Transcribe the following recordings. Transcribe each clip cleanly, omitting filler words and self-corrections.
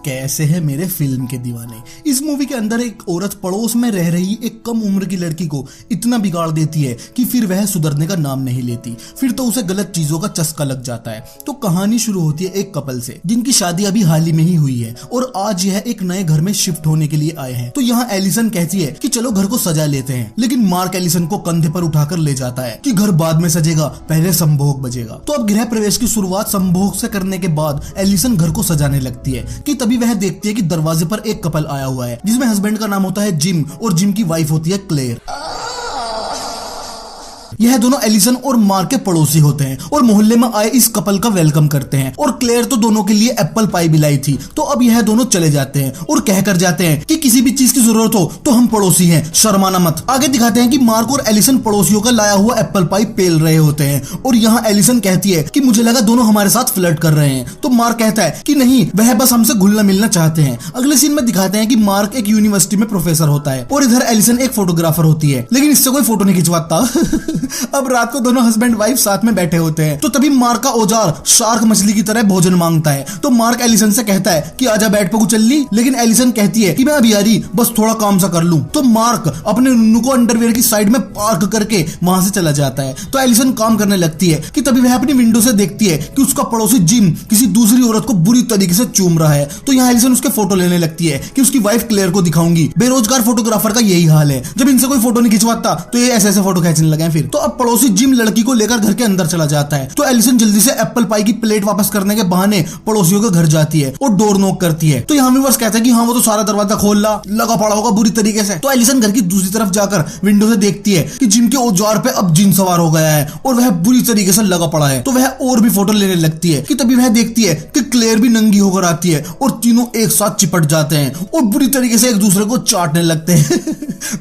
कैसे है मेरे फिल्म के दीवाने। इस मूवी के अंदर एक औरत पड़ोस में रह रही एक कम उम्र की लड़की को इतना बिगाड़ देती है कि फिर वह सुधरने का नाम नहीं लेती। फिर तो उसे गलत चीजों का चस्का लग जाता है। तो कहानी शुरू होती है एक कपल से जिनकी शादी अभी हाल ही में ही हुई है और आज यह एक नए घर में शिफ्ट होने के लिए आए हैं। तो यहाँ एलिसन कहती है कि चलो घर को सजा लेते हैं, लेकिन मार्क एलिसन को कंधे पर उठाकर ले जाता है कि घर बाद में सजेगा, पहले संभोग बजेगा। तो अब गृह प्रवेश की शुरुआत संभोग से करने के बाद एलिसन घर को सजाने लगती है कि तभी वह देखती है कि दरवाजे पर एक कपल आया हुआ है जिसमें हस्बैंड का नाम होता है जिम और जिम की वाइफ होती है क्लेयर। यह दोनों एलिसन और मार्क के पड़ोसी होते हैं और मोहल्ले में आए इस कपल का वेलकम करते हैं और क्लेयर तो दोनों के लिए एप्पल पाई भी लाई थी। तो अब यह दोनों चले जाते हैं और कहकर जाते हैं कि किसी भी चीज की जरूरत हो तो हम पड़ोसी हैं, शर्माना मत। आगे दिखाते हैं कि मार्क और एलिसन पड़ोसियों का लाया हुआ एप्पल पाई पेल रहे होते हैं और यहाँ एलिसन कहती है कि मुझे लगा दोनों हमारे साथ फ्लर्ट कर रहे हैं। तो मार्क कहता है कि नहीं, वह बस हमसे घुलना मिलना चाहते हैं। अगले सीन में दिखाते हैं कि मार्क एक यूनिवर्सिटी में प्रोफेसर होता है और इधर एलिसन एक फोटोग्राफर होती है, लेकिन इससे कोई फोटो नहीं खिंचवाता। अब रात को दोनों हस्बैंड वाइफ साथ में बैठे होते हैं। तो तभी मार्क का औजार शार्क मछली की तरह भोजन मांगता है। तो मार्क एलिसन से कहता है कि आजा बेड पे कुचल ली, लेकिन एलिसन कहती है कि मैं अभी आ रही, बस थोड़ा काम सा कर लूं। तो मार्क अपने नुन्नू को अंडरवेयर की साइड में पार्क करके वहां से चला जाता है। तो एलिसन काम करने लगती है कि तभी वह अपनी विंडो से देखती है कि उसका पड़ोसी जिम किसी दूसरी औरत को बुरी तरीके से चूम रहा है। तो यहाँ एलिसन उसके फोटो लेने लगती है कि उसकी वाइफ क्लेयर को दिखाऊंगी। बेरोजगार फोटोग्राफर का यही हाल है, जब इनसे कोई फोटो नहीं खिंचवाता तो ये ऐसे ऐसे फोटो खींचने लगे। फिर तो अब पड़ोसी जिम लड़की को लेकर घर के अंदर चला जाता है। तो एलिसन जल्दी से एप्पल पाई की प्लेट वापस करने के बहाने पड़ोसियों के घर जाती है और डोर नॉक करती है। तो यहाँ व्यूअर्स कहते हैं कि हाँ वो तो सारा दरवाजा खोल लगा पड़ा होगा बुरी तरीके से। तो एलिसन घर की दूसरी तरफ जाकर विंडो से देखती है कि जिम के औजार पे अब जिन सवार हो गया है और वह बुरी तरीके से लगा पड़ा है। तो वह और भी फोटो लेने लगती है कि तभी वह देखती है कि क्लेयर भी नंगी होकर आती है और तीनों एक साथ चिपट जाते हैं और बुरी तरीके से एक दूसरे को चाटने लगते हैं।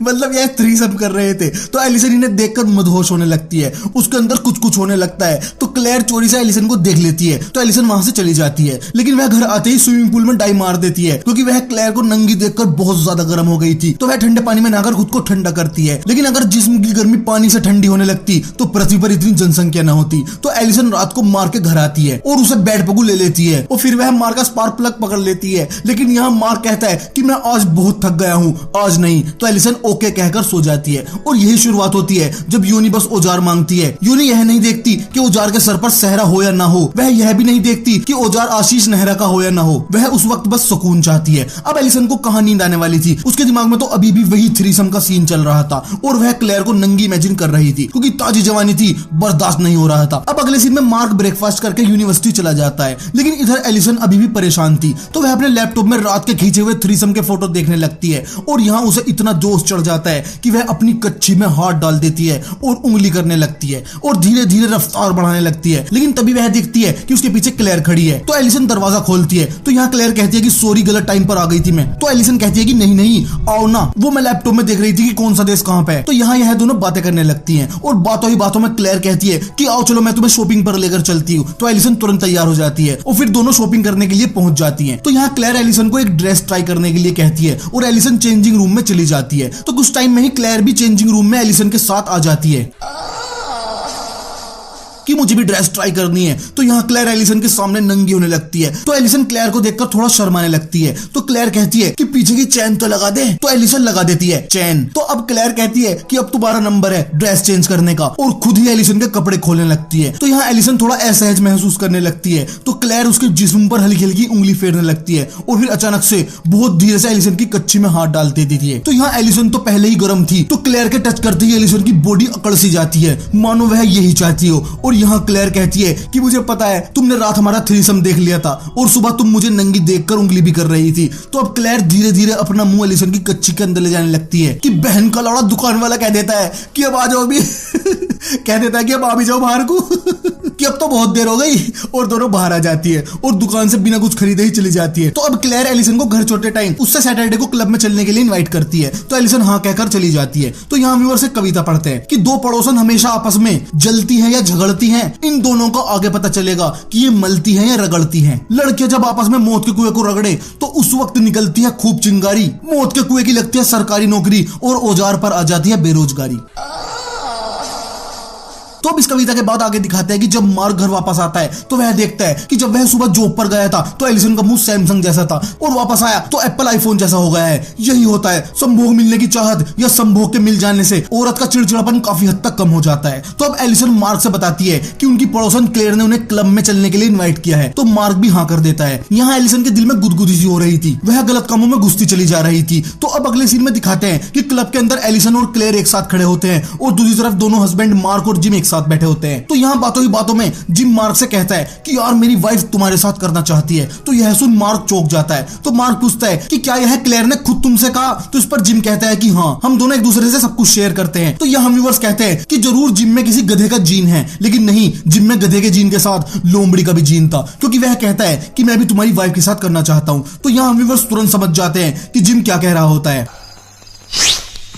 मतलब यह थ्रीसम कर रहे थे। तो एलिसन इन्हें देखकर मदहोश होने लगती है, उसके अंदर कुछ होने लगता है। तो क्लेयर चोरी से एलिसन को देख लेती है। तो एलिसन वहां से चली जाती है, लेकिन वह घर आते ही स्विमिंग पूल में डाइव मार देती है क्योंकि वह क्लेयर को नंगी देखकर बहुत ज्यादा गर्म हो गई थी। तो वह ठंडे पानी में नहाकर खुद को ठंडा करती है, लेकिन अगर जिस्म की गर्मी पानी से ठंडी होने लगती तो पृथ्वी पर इतनी जनसंख्या न होती। तो एलिसन रात को मार्क के घर आती है और उसे बेड पर ले लेती है और फिर वह मार्क का स्पार्क प्लग पकड़ लेती है। लेकिन यहाँ मार्क कहता है कि मैं आज बहुत थक गया हूँ, आज नहीं। तो एलिसन ओके कहकर सो जाती है और यही शुरुआत होती है जब यूनी बस औजार मांगती है। यूनी यह नहीं देखती कि औजार के सर पर सहरा हो या ना हो, वह यह भी नहीं देखती कि औजार आशीष नेहरा का हो या ना हो। वह उस वक्त बस सुकून चाहती है। अब एलिसन को कहां नींद आने वाली थी, उसके दिमाग में तो अभी भी वही थ्रीसम का सीन चल रहा था और वह क्लेयर को नंगी इमेजिन कर रही थी क्योंकि ताजी जवानी थी, बर्दाश्त नहीं हो रहा था। अब अगले सीन में मार्क ब्रेकफास्ट करके यूनिवर्सिटी चला जाता है, लेकिन इधर एलिसन अभी भी परेशान थी। तो वह अपने लैपटॉप में रात के खींचे हुए थ्रीसम के फोटो देखने लगती है और यहाँ उसे इतना जोश चढ़ जाता है कि वह अपनी कच्ची में हाथ डाल देती है और उंगली करने लगती है और धीरे धीरे रफ्तार बढ़ाने लगती है। लेकिन तभी वह देखती है कि उसके पीछे क्लेयर खड़ी है। तो एलिसन दरवाजा खोलती है। तो यहाँ क्लेयर कहती है कि सॉरी, गलत टाइम पर आ गई थी मैं। तो एलिसन कहती है कि नहीं नहीं आओ ना, वो मैं लैपटॉप में देख रही थी कि कौन सा देश कहाँ पे है। तो यहाँ यह दोनों बातें करने लगती हैं और बातों ही बातों में क्लेयर कहती है कि आओ चलो मैं तुम्हें शॉपिंग पर लेकर चलती हूँ। तो एलिसन तुरंत तैयार हो जाती है और फिर दोनों शॉपिंग करने के लिए पहुंच जाती है। तो यहाँ क्लेयर एलिसन को एक ड्रेस ट्राई करने के लिए कहती है और एलिसन चेंजिंग रूम में चली जाती है। तो कुछ टाइम में ही क्लेयर भी चेंजिंग रूम में एलिसन के साथ आ जाती है कि मुझे भी ड्रेस ट्राई करनी है। तो यहाँ क्लेयर एलिसन के सामने नंगी होने लगती है। तो एलिसन क्लेयर को देखकर थोड़ा शर्माने लगती है। तो क्लेयर कहती है कि पीछे की चैन तो लगा दे। तो एलिसन लगा देती है चैन। तो अब क्लेयर कहती है कि अब तुम्हारा नंबर है ड्रेस चेंज करने का और खुद ही एलिसन के कपड़े खोलने लगती है। तो यहाँ एलिसन थोड़ा असहज महसूस करने लगती है। तो क्लेयर उसके जिस्म पर हल्की हल्की उंगली फेरने लगती है और फिर अचानक से बहुत धीरे से एलिसन की कच्ची में हाथ डाल देती है। तो यहाँ एलिसन तो पहले ही गर्म थी, तो क्लेयर के टच करते ही एलिसन की बॉडी अकड़ सी जाती है, मानो वह यही चाहती हो। और यहाँ क्लेयर कहती है कि मुझे पता है तुमने रात हमारा थ्रीसम देख लिया था और सुबह तुम मुझे नंगी देखकर उंगली भी कर रही थी। तो अब क्लेयर धीरे धीरे अपना मुंह एलिसन की कच्ची के अंदर ले जाने लगती है कि बहन का लौड़ा दुकान वाला कह देता है कि अब आ जाओ भी कह देता है कि अब आ भी जाओ बाहर को कि अब तो बहुत देर हो गई और दोनों बाहर आ जाती है और दुकान से बिना कुछ खरीदे ही चली जाती है। तो अब क्लेयर एलिसन को घर छोटे टाइम उससे सैटरडे को क्लब में चलने के लिए इनवाइट करती है। तो एलिसन हाँ कहकर चली जाती है। तो यहाँ व्यूअर से कविता पढ़ते हैं कि दो पड़ोसन हमेशा आपस में जलती हैं या झगड़ती हैं, इन दोनों का आगे पता चलेगा कि ये मलती हैं या रगड़ती हैं। लड़कियां जब आपस में मौत के कुएं को रगड़े तो उस वक्त निकलती है खूब चिंगारी, मौत के कुएं की लगती है सरकारी नौकरी और औजार पर आ जाती है बेरोजगारी। तो अब इस कविता के बाद आगे दिखाते हैं कि जब मार्क घर वापस आता है तो वह देखता है कि जब वह सुबह जॉब पर गया था तो एलिसन का मुंह सैमसंग जैसा था और वापस आया तो एप्पल आईफोन जैसा हो गया है। यही होता है संभोग मिलने की चाहत या संभोग के मिल जाने से औरत का चिड़चिड़ापन काफी हद तक कम हो जाता है। तो अब एलिसन मार्क से बताती है कि उनकी पड़ोसन क्लेयर ने उन्हें क्लब में चलने के लिए इनवाइट किया है, तो मार्क भी हाँ कर देता है। यहाँ एलिसन के दिल में गुदगुदी सी हो रही थी, वह गलत कामों में घुसती चली जा रही थी। तो अब अगले सीन में दिखाते हैं कि क्लब के अंदर एलिसन और क्लेयर एक साथ खड़े होते हैं और दूसरी तरफ दोनों हस्बैंड मार्क और जिम एक साथ बैठे होते हैं। तो यहाँ बातों ही बातों में जिम मार्क से कहता है कि यार मेरी वाइफ तुम्हारे साथ करना चाहती है। तो यह सुन मार्क चौंक जाता है। तो मार्क पूछता है कि क्या यह क्लेयर ने खुद तुमसे कहा? तो इस पर जिम कहता है कि हाँ, हम दोनों एक दूसरे से सब कुछ शेयर करते हैं। तो यह हम व्यूअर्स कहते हैं कि जरूर जिम में किसी गधे का जीन है, लेकिन नहीं, जिम में गधे के जीन के साथ लोमड़ी का भी जीन था, क्योंकि वह कहता है कि मैं भी तुम्हारी वाइफ के साथ करना चाहता हूं। तो यहाँ हम व्यूअर्स तुरंत समझ जाते हैं कि जिम क्या कह रहा होता है।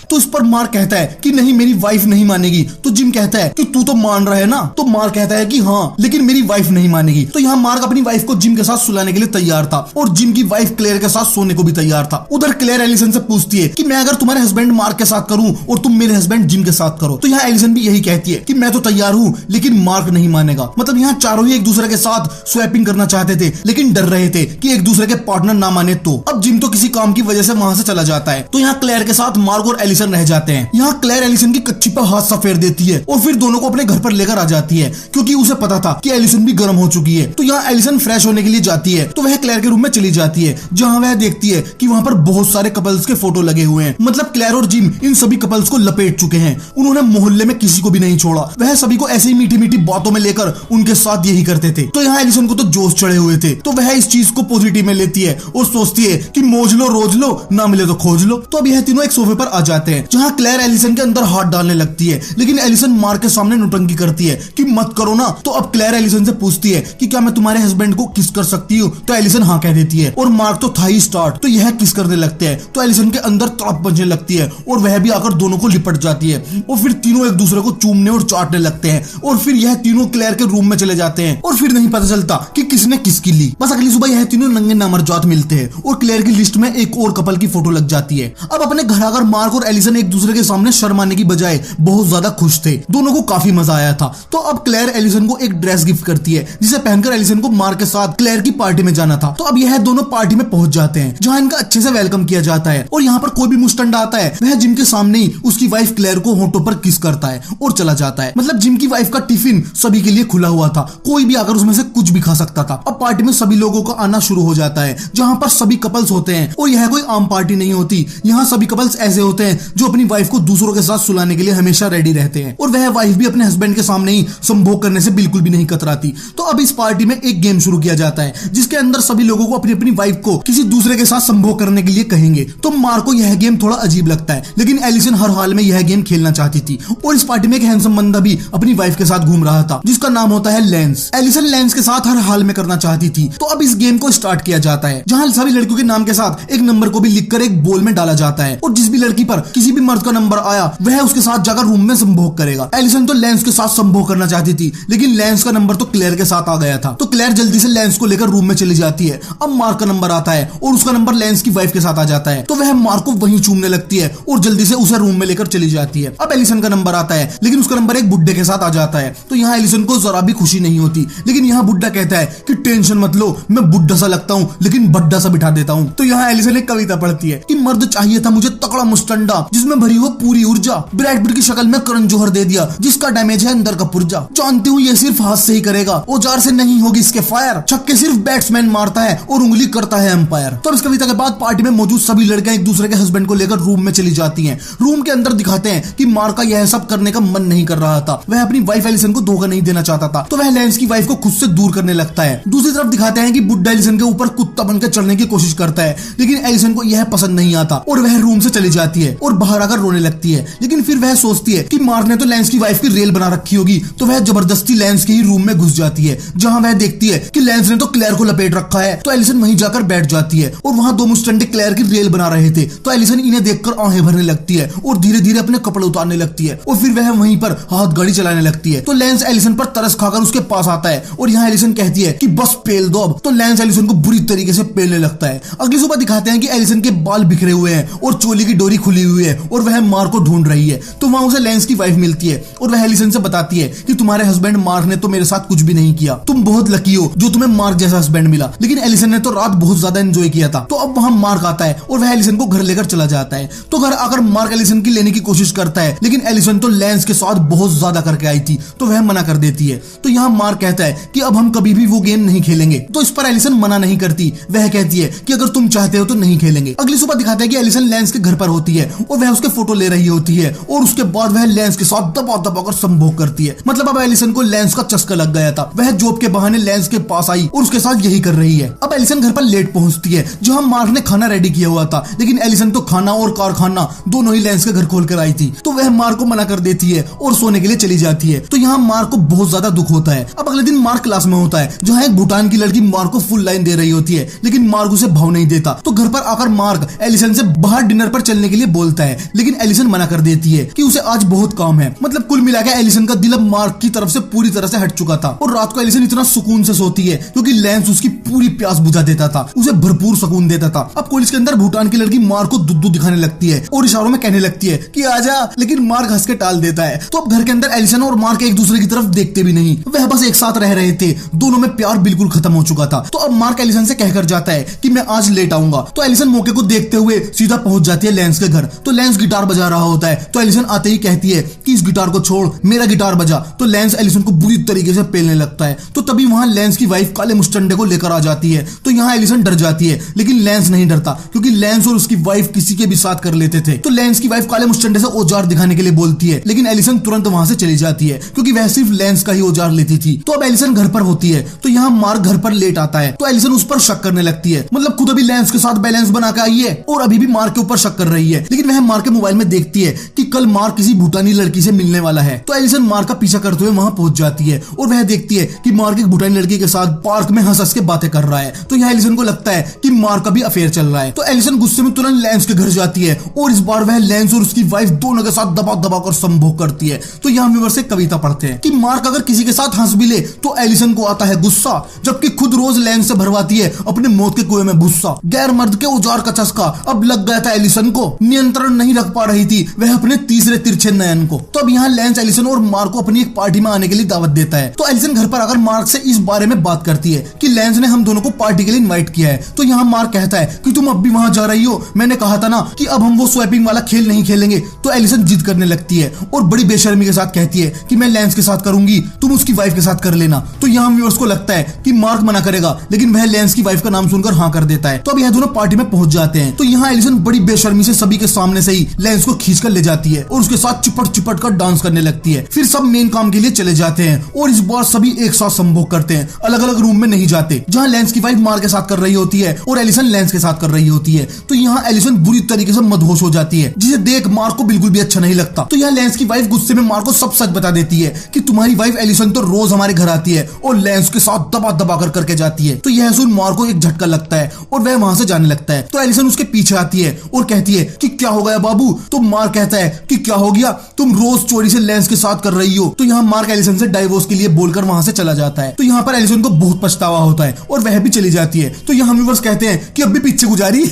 तो इस पर मार्क कहता है कि नहीं, मेरी वाइफ नहीं मानेगी। तो जिम कहता है कि तू तो मान रहा है ना? तो मार्क कहता है कि हाँ, लेकिन मेरी वाइफ नहीं मानेगी। तो यहाँ मार्क अपनी वाइफ को जिम के साथ सुलाने के लिए तैयार था और जिम की वाइफ क्लेयर के साथ सोने को भी तैयार था। उधर क्लेयर एलिसन से पूछती है कि मैं अगर तुम्हारे हस्बैंड मार्क के साथ करूं और तुम मेरे हस्बैंड जिम के साथ करो। तो यहाँ एलिसन भी यही कहती है कि मैं तो तैयार हूँ, लेकिन मार्क नहीं मानेगा। मतलब यहाँ चारों ही एक दूसरे के साथ स्वैपिंग करना चाहते थे, लेकिन डर रहे थे कि एक दूसरे के पार्टनर ना माने। तो अब जिम तो किसी काम की वजह से वहां से चला जाता है। तो यहाँ क्लेयर के साथ मार्क और एलिसन रह जाते हैं। यहाँ क्लेयर एलिसन की कच्ची पर हाथ सा फेर देती है और फिर दोनों को अपने घर पर लेकर आ जाती है, क्योंकि उसे पता था कि एलिसन भी गर्म हो चुकी है। तो यहाँ एलिसन फ्रेश होने के लिए जाती है, तो वह क्लेयर के रूम में चली जाती है, जहाँ वह देखती है कि वहाँ पर बहुत सारे कपल्स के फोटो लगे हुए हैं। मतलब क्लेयर और जिम इन सभी कपल्स को लपेट चुके हैं। उन्होंने मोहल्ले में किसी को भी नहीं छोड़ा। वह सभी को ऐसे ही मीठी मीठी बातों में लेकर उनके साथ यही करते थे। तो यहाँ एलिसन को तो जोश चढ़े हुए थे, तो वह इस चीज को पॉजिटिव में लेती है और सोचती है कि मौज लो रोज लो, ना मिले तो खोज लो। तो अब यह तीनों एक सोफे पर आ जाते हैं, जहाँ क्लेयर एलिसन के अंदर हाथ डालने लगती है, लेकिन एलिसन मार्क के सामने नौटंकी करती है कि मत करो ना। तो अब क्लेयर एलिसन से पूछती है कि क्या मैं तुम्हारे हस्बैंड को किस कर सकती हूँ? तो एलिसन हाँ कह देती है और मार्क तो था ही स्टार्ट। तो यह किस करने लगते हैं, तो एलिसन के अंदर तड़प बजने लगती है और वह भी आकर दोनों को लिपट जाती है और फिर तीनों एक दूसरे को चूमने और चाटने लगते हैं और फिर यह तीनों क्लेयर के रूम में चले जाते हैं और फिर नहीं पता चलता कि किसने किसकी ली। बस अगली सुबह यह तीनों नंगे नामर्जात मिलते हैं और क्लेयर की लिस्ट में एक और कपल की फोटो लग जाती है। अब अपने घर आकर मार्क और एलिसन एक दूसरे के सामने शर्माने की बजाय बहुत ज्यादा खुश थे। दोनों को काफी मजा आया था। तो अब क्लेयर एलिसन को एक ड्रेस गिफ्ट करती है, जिसे पहनकर एलिसन को मार्क के साथ क्लेयर की पार्टी में जाना था। तो अब यह दोनों पार्टी में पहुंच जाते हैं, जहां इनका अच्छे से वेलकम किया जाता है और यहाँ पर कोई भी मुस्टंडा आता है वह जिम के सामने ही उसकी वाइफ क्लेयर को होंठों पर किस करता है और चला जाता है। मतलब जिम की वाइफ का टिफिन सभी के लिए खुला हुआ था, कोई भी आकर उसमें से कुछ भी खा सकता था। अब पार्टी में सभी लोगों का आना शुरू हो जाता है, जहाँ पर सभी कपल्स होते हैं और यह कोई आम पार्टी नहीं होती। यहाँ सभी कपल्स ऐसे होते हैं जो अपनी वाइफ को दूसरों के साथ सुलाने के लिए हमेशा रेडी रहते हैं और वह वाइफ भी अपने हस्बैंड के सामने ही संभोग करने से बिल्कुल भी नहीं कतराती। तो अब इस पार्टी में एक गेम शुरू किया जाता है, जिसके अंदर सभी लोगों को अपनी अपनी वाइफ को किसी दूसरे के साथ संभोग करने के लिए कहेंगे। तो मार्क को यह गेम थोड़ा अजीब लगता है, लेकिन एलिसन हर हाल में यह गेम खेलना चाहती थी और इस पार्टी में एक हैंडसम बंदा भी अपनी वाइफ के साथ घूम रहा था, जिसका नाम होता है लेंस। एलिसन लेंस के साथ हर हाल में करना चाहती थी। तो अब इस गेम को स्टार्ट किया जाता है, जहां सभी लड़कियों के नाम के साथ एक नंबर को भी लिखकर एक बोल में डाला जाता है और जिस भी लड़की पर किसी भी मर्द का नंबर आया वह उसके साथ जाकर रूम में संभोग करेगा। एलिसन तो लेंस के साथ संभोग करना चाहती थी, लेकिन लेंस का नंबर तो क्लेयर के साथ आ गया था। तो क्लेयर जल्दी से लेंस को लेकर रूम में चली जाती है। अब मार्क का नंबर आता है और उसका नंबर लेंस की वाइफ के साथ आ जाता है, तो वह मार्क को वहीं चूमने लगती है और जल्दी से उसे रूम में लेकर चली जाती है। अब एलिसन का नंबर आता है, लेकिन उसका नंबर एक बुड्ढे के साथ आ जाता है। तो यहाँ एलिसन को जरा भी खुशी नहीं होती, लेकिन यहाँ बुड्ढा कहता है कि टेंशन मत लो, मैं बुड्ढा सा लगता हूँ लेकिन बड्ढा सा बिठा देता हूँ। तो यहाँ एलिसन एक कविता पढ़ती है कि मर्द चाहिए था मुझे तगड़ा मुस्टंडा, जिसमें भरी हो पूरी ऊर्जा, ब्रैड पिट की शक्ल में करण जौहर दे दिया, जिसका डैमेज है अंदर का पुर्जा। जानती हूँ ये सिर्फ हाथ से ही करेगा, औजार से नहीं होगी इसके फायर, छक्के सिर्फ बैट्समैन मारता है और उंगली करता है अंपायर। तो इस कविता के बाद पार्टी में मौजूद सभी लड़कियां एक दूसरे के हस्बैंड को लेकर रूम में चली जाती हैं। रूम के अंदर दिखाते हैं कि मार्क का यह सब करने का मन नहीं कर रहा था, वह अपनी वाइफ एलिसन को धोखा नहीं देना चाहता था, तो वह लेंस की वाइफ को खुद से दूर करने लगता है। दूसरी तरफ दिखाते हैं कि बुड्ढा एलिसन के ऊपर कुत्ता बनकर चढ़ने की कोशिश करता है, लेकिन एलिसन को यह पसंद नहीं आता और वह रूम से चली जाती है और बाहर आकर रोने लगती है। लेकिन फिर वह सोचती है कि मार्क ने तो लेंस की वाइफ की रेल बना रखी होगी, तो वह जबरदस्ती लेंस के ही रूम में घुस जाती है, जहां वह देखती है कि लेंस ने तो क्लेयर को लपेट रखा है। तो एलिसन वहीं जाकर बैठ जाती है और वहां दो मुस्टंडे क्लेयर की रेल बना रहे थे। तो एलिसन इन्हें देखकर आंखें भरने लगती है और धीरे धीरे अपने कपड़े उतारने लगती है और फिर वह वहीं पर हाथ गाड़ी चलाने लगती है। तो लेंस एलिसन पर तरस खाकर उसके पास आता है और यहाँ एलिसन कहती है कि बस पेल दो अब। तो लेंस एलिसन को बुरी तरीके से पेलने लगता है। अगली सुबह दिखाते हैं कि एलिसन के बाल बिखरे हुए हैं और चोली की डोरी खुली हुई हुई है और वह मार्क को ढूंढ रही है। तो वहां उसे लेंस की वाइफ मिलती है और वह एलिसन से बताती है कि तुम्हारे हस्बैंड मार्क ने तो मेरे साथ कुछ भी नहीं किया, तुम बहुत लकी हो जो तुम्हें मार्क जैसा हस्बैंड मिला, लेकिन एलिसन ने तो रात बहुत ज्यादा एंजॉय किया था। तो अब वहां मार्क आता है और वह एलिसन को घर लेकर चला जाता है। तो घर आकर मार्क एलिसन की लेने की कोशिश करता है, लेकिन एलिसन तो लेंस के साथ बहुत ज्यादा करके आई थी, तो वह मना कर देती है। तो यहाँ मार्क कहता है कि अब हम कभी भी वो गेम नहीं खेलेंगे। तो इस पर एलिसन मना नहीं करती, वह कहती है कि अगर तुम चाहते हो तो नहीं खेलेंगे। अगली सुबह दिखाता है कि एलिसन लेंस के घर पर होती है और वह उसके फोटो ले रही होती है और उसके बाद वह लेंस के साथ दबा दबा कर संभोग करती है। मतलब अब एलिसन को लेंस का चस्का लग गया था। वह जॉब के बहाने लेंस के पास आई और उसके साथ यही कर रही है। अब एलिसन घर पर लेट पहुंचती है जहां मार्क ने खाना रेडी किया हुआ था, लेकिन एलिसन तो खाना और कारखाना दोनों ही लेंस के घर खोल कर आई थी। तो वह मार्क को मना कर देती है और सोने के लिए चली जाती है। तो यहाँ मार्क को बहुत ज्यादा दुख होता है। अब अगले दिन मार्क क्लास में होता है जहाँ एक भूटान की लड़की मार्क को फुल लाइन दे रही होती है, लेकिन मार्क उसे भाव नहीं देता। तो घर पर आकर मार्क एलिसन से बाहर डिनर पर चलने के लिए बोलता है, लेकिन एलिसन मना कर देती है कि उसे आज बहुत काम है। मतलब कुल मिलाकर एलिसन का दिल अब मार्क की तरफ से पूरी तरह से हट चुका था और रात को एलिसन इतना सुकून से सोती है क्योंकि लेंस उसकी पूरी प्यास बुझा देता था, उसे भरपूर सुकून देता था। अब कॉलेज के अंदर भूटान की लड़की मार्क को दुद्धू दिखाने लगती है और इशारों में कहने लगती है कि आजा, लेकिन मार्क हंस के टाल देता है। तो अब घर के अंदर एलिसन और मार्क एक दूसरे की तरफ देखते भी नहीं, वह बस एक साथ रह रहे थे। दोनों में प्यार बिल्कुल खत्म हो चुका था। तो अब मार्क एलिसन से कहकर जाता है कि मैं आज लेट आऊंगा। तो एलिसन मौके को देखते हुए सीधा पहुंच जाती है लेंस के घर। तो लेंस गिटार बजा रहा होता है, तो एलिसन आते ही कहती है कि इस गिटार को छोड़, मेरा गिटार बजा। तो लेंस एलिसन को बुरी तरीके से पेलने लगता है। तो तभी वहां लेंस की वाइफ काले मुस्टंडे को लेकर आ जाती है। तो यहाँ एलिसन डर जाती है, लेकिन लेंस नहीं डरता क्योंकि लेंस और उसकी वाइफ किसी के भी साथ कर लेते थे। तो लेंस की वाइफ काले मुस्टंडे से औजार दिखाने के लिए बोलती है, लेकिन एलिसन तुरंत वहां से चली जाती है क्योंकि वह सिर्फ लेंस का ही औजार लेती थी। तो अब एलिसन घर पर होती है। तो यहाँ मार्क घर पर लेट आता है। तो एलिसन उस पर शक करने लगती है, मतलब खुद अभी लेंस के साथ बैलेंस बना के आई है और अभी भी मार्क के ऊपर शक कर रही है। लेकिन वह मार्क के मोबाइल में देखती है कि कल मार्क किसी भूटानी लड़की से मिलने वाला है। तो एलिसन मार्क का पीछा करते हुए वहां पहुंच जाती है और वह देखती है कि मार्क एक भूटानी लड़की के साथ पार्क में हंस हंस के बातें कर रहा है। तो यहाँ एलिसन को लगता है कि मार्क का भी अफेयर चल रहा है। तो एलिसन गुस्से में तुरंत लेंस के घर जाती है और इस बार वह लेंस और उसकी वाइफ दोनों के साथ दबा दबा कर संभोग करती है। तो यहाँ व्यूअर्स एक कविता पढ़ते हैं कि मार्क अगर किसी के साथ हंस भी ले तो एलिसन को आता है गुस्सा, जबकि खुद रोज लेंस से भरवाती है अपने मौत के कुएं में भुस्सा। गैर मर्द के औजार का चस्का अब लग गया था एलिसन को, नियंत्रण नहीं रख पा रही थी वह अपने तीसरे तिरछे नयन को। तो अब यहाँ लेंस एलिसन और मार्क को अपनी एक पार्टी में आने के लिए दावत देता है। तो एलिसन घर पर आकर मार्क से इस बारे में बात करती है कि लेंस ने हम दोनों को पार्टी के लिए इनवाइट किया है। तो यहाँ मार्क कहता है कि तुम अब भी वहां जा रही हो, मैंने कहा था ना कि अब हम वो स्वैपिंग वाला खेल नहीं खेलेंगे। तो एलिसन जिद करने लगती है और बड़ी बेशर्मी के साथ कहती है कि मैं लेंस के साथ करूंगी, तुम उसकी वाइफ के साथ कर लेना। तो यहाँ व्यूअर्स को लगता है कि मार्क मना करेगा, लेकिन वह लेंस की वाइफ का नाम सुनकर हाँ कर देता है। तो अब यह दोनों पार्टी में पहुंच जाते हैं। तो यहाँ एलिसन बड़ी बेशर्मी से सभी के सामने से ही लेंस को खींच कर ले जाती है और उसके साथ चिपट चिपट कर डांस करने लगती है। फिर सब मेन काम के लिए चले जाते हैं और इस बार सभी एक साथ संभोग करते हैं, अलग अलग रूम में नहीं जाते। जहाँ लेंस की वाइफ मार्क के साथ कर रही होती है और एलिसन लेंस के साथ कर रही होती है। तो यहाँ एलिसन बुरी तरीके से मदहोश हो जाती है, जिसे देख मार्क को बिल्कुल भी अच्छा नहीं लगता। तो यहाँ लेंस की वाइफ गुस्से में मार्क को सब सच बता देती है कि तुम्हारी वाइफ एलिसन तो रोज हमारे घर आती है और लेंस के साथ दबा दबा कर करके जाती है। तो यह सुन मार्क को एक झटका लगता है और वह वहां से जाने लगता है। तो एलिसन उसके पीछे आती है और कहती है कि क्या हो गया बाबू। तो मार्क कहता है कि क्या हो गया, तुम रोज चोरी से लेंस के साथ कर रही हो। तो यहाँ मार्क एलिसन से डाइवोर्स के लिए बोलकर वहां से चला जाता है। तो यहाँ पर एलिसन को बहुत पछतावा होता है और वह भी चली जाती है। तो यहाँ व्यूअर्स कहते हैं कि अब भी पीछे गुजारी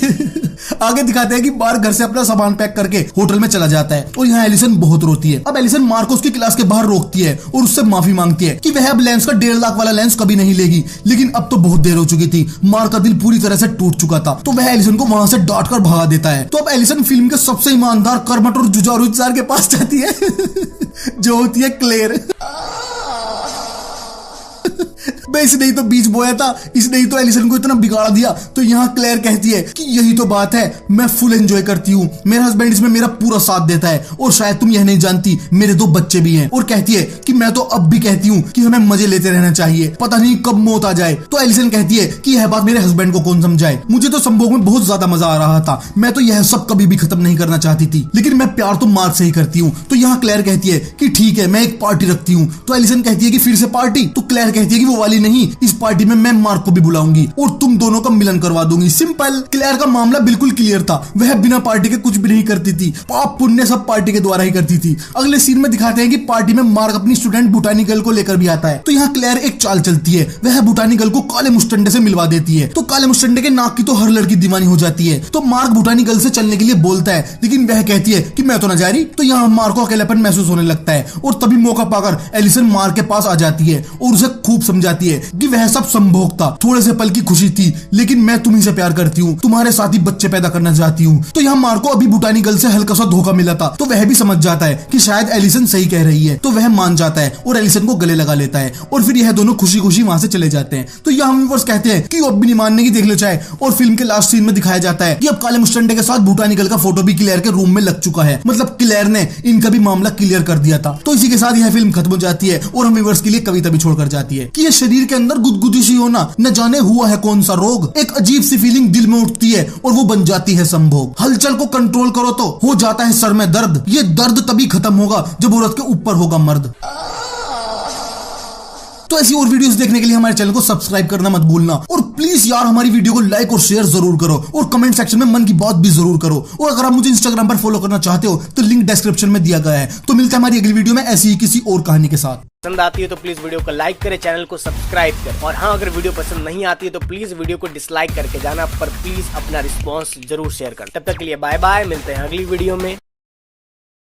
आगे दिखाते हैं कि बाहर घर से अपना सामान पैक करके होटल में चला जाता है और यहाँ एलिसन बहुत रोती है। अब एलिसन मार्क को उसकी क्लास के बाहर रोकती है और उससे माफी मांगती है कि वह अब लेंस का 1.5 लाख वाला लेंस कभी नहीं लेगी। लेकिन अब तो बहुत देर हो चुकी थी, मार्क का दिल पूरी तरह से टूट चुका था। तो वह एलिसन को वहां से डांट कर भगा देता है। तो अब एलिसन फिल्म के सबसे ईमानदार, कर्मठ और जुझारू इंसान के पास जाती है जो होती है क्लेयर। इसने ही तो बीज बोया था, इसने ही तो एलिसन को इतना बिगाड़ दिया। तो यहाँ क्लेयर कहती है कि यही तो बात है, मैं फुल एंजॉय करती हूँ, मेरा हस्बैंड इसमें मेरा पूरा साथ देता है और शायद तुम यह नहीं जानती मेरे 2 बच्चे भी हैं। और कहती है कि मैं तो अब भी कहती हूँ कि हमें मजे लेते रहना चाहिए, पता नहीं कब मौत आ जाए। तो एलिसन कहती है कि यह बात मेरे हस्बैंड को कौन समझाए, मुझे तो संभोग में बहुत ज्यादा मजा आ रहा था, मैं तो यह सब कभी भी खत्म नहीं करना चाहती थी, लेकिन मैं प्यार तो मार्क से ही करती हूँ। तो यहाँ क्लेयर कहती है कि ठीक है, मैं एक पार्टी रखती हूँ। तो एलिसन कहती है कि फिर से पार्टी। तो क्लेयर कहती है कि वो वाली नहीं, इस पार्टी में मैं मार्क को भी बुलाऊंगी और तुम दोनों का मिलन करवा दूंगी। सिंपल। क्लेयर का मामला बिल्कुल क्लियर था, वह बिना पार्टी के कुछ भी नहीं करती थी, पाप पुण्य सब पार्टी के द्वारा ही करती थी। अगले सीन में दिखाते हैं कि पार्टी में मार्क अपनी स्टूडेंट भूटानी गर्ल को लेकर भी आता है। तो यहाँ क्लेयर एक चाल चलती है, वह भूटानी गर्ल को काले मुस्टंडे से मिलवा देती है। तो काले मुस्टंडे के नाक की तो हर लड़की दीवानी हो जाती है। तो मार्क भूटानी गर्ल से चलने के लिए बोलता है, लेकिन वह कहती है कि मैं तो ना जा रही। तो यहाँ मार्क को अकेलापन महसूस होने लगता है और तभी मौका पाकर एलिसन मार्क के पास आ जाती है और उसे खूब समझाती है कि वह सब संभोग था, थोड़े से पल की खुशी थी, लेकिन मैं तुम्ही से प्यार करती हूँ, तुम्हारे साथ ही बच्चे पैदा करना चाहती हूँ। तो यहाँ मार्क को अभी भूटानी गर्ल से हल्का सा धोखा मिला था, तो वह भी समझ जाता है कि शायद एलिसन सही कह रही है। तो वह मान जाता है और एलिसन को गले लगा लेता है और फिर यह दोनों खुशी खुशी वहां से चले जाते हैं। तो यहाँ व्यूअर्स कहते हैं कि अब भी नहीं मानने की, देख लो चाहे। और फिल्म के लास्ट सीन में दिखाया जाता है कि अब काले मुस्टंडे के साथ भूटानी गर्ल का फोटो भी क्लेयर के रूम में लग चुका है, मतलब क्लेयर ने इनका भी मामला क्लियर कर दिया था। तो इसी के साथ यह फिल्म खत्म हो जाती है और हम व्यूअर्स के लिए कविता भी छोड़कर जाती है कि यह शरीर के अंदर गुदगुदी सी होना, न जाने हुआ है कौन सा रोग, एक अजीब सी फीलिंग दिल में उठती है और वो बन जाती है संभोग। हलचल को कंट्रोल करो तो हो जाता है सर में दर्द, ये दर्द तभी खत्म होगा जब औरत के ऊपर होगा मर्द। तो ऐसी और वीडियोस देखने के लिए हमारे चैनल को सब्सक्राइब करना मत भूलना और प्लीज यार हमारी वीडियो को लाइक और शेयर जरूर करो और कमेंट सेक्शन में मन की बात भी जरूर करो। और अगर आप मुझे इंस्टाग्राम पर फॉलो करना चाहते हो तो लिंक डिस्क्रिप्शन में दिया गया है। तो मिलते हैं हमारी अगली वीडियो में ऐसी ही किसी और कहानी के साथ। पसंद आती है तो प्लीज वीडियो को लाइक करें, चैनल को सब्सक्राइब करें और हाँ, अगर वीडियो पसंद नहीं आती है तो प्लीज वीडियो को डिसलाइक करके जाना, पर प्लीज अपना रिस्पॉन्स जरूर शेयर करें। तब तक के लिए बाय बाय, मिलते हैं अगली वीडियो में।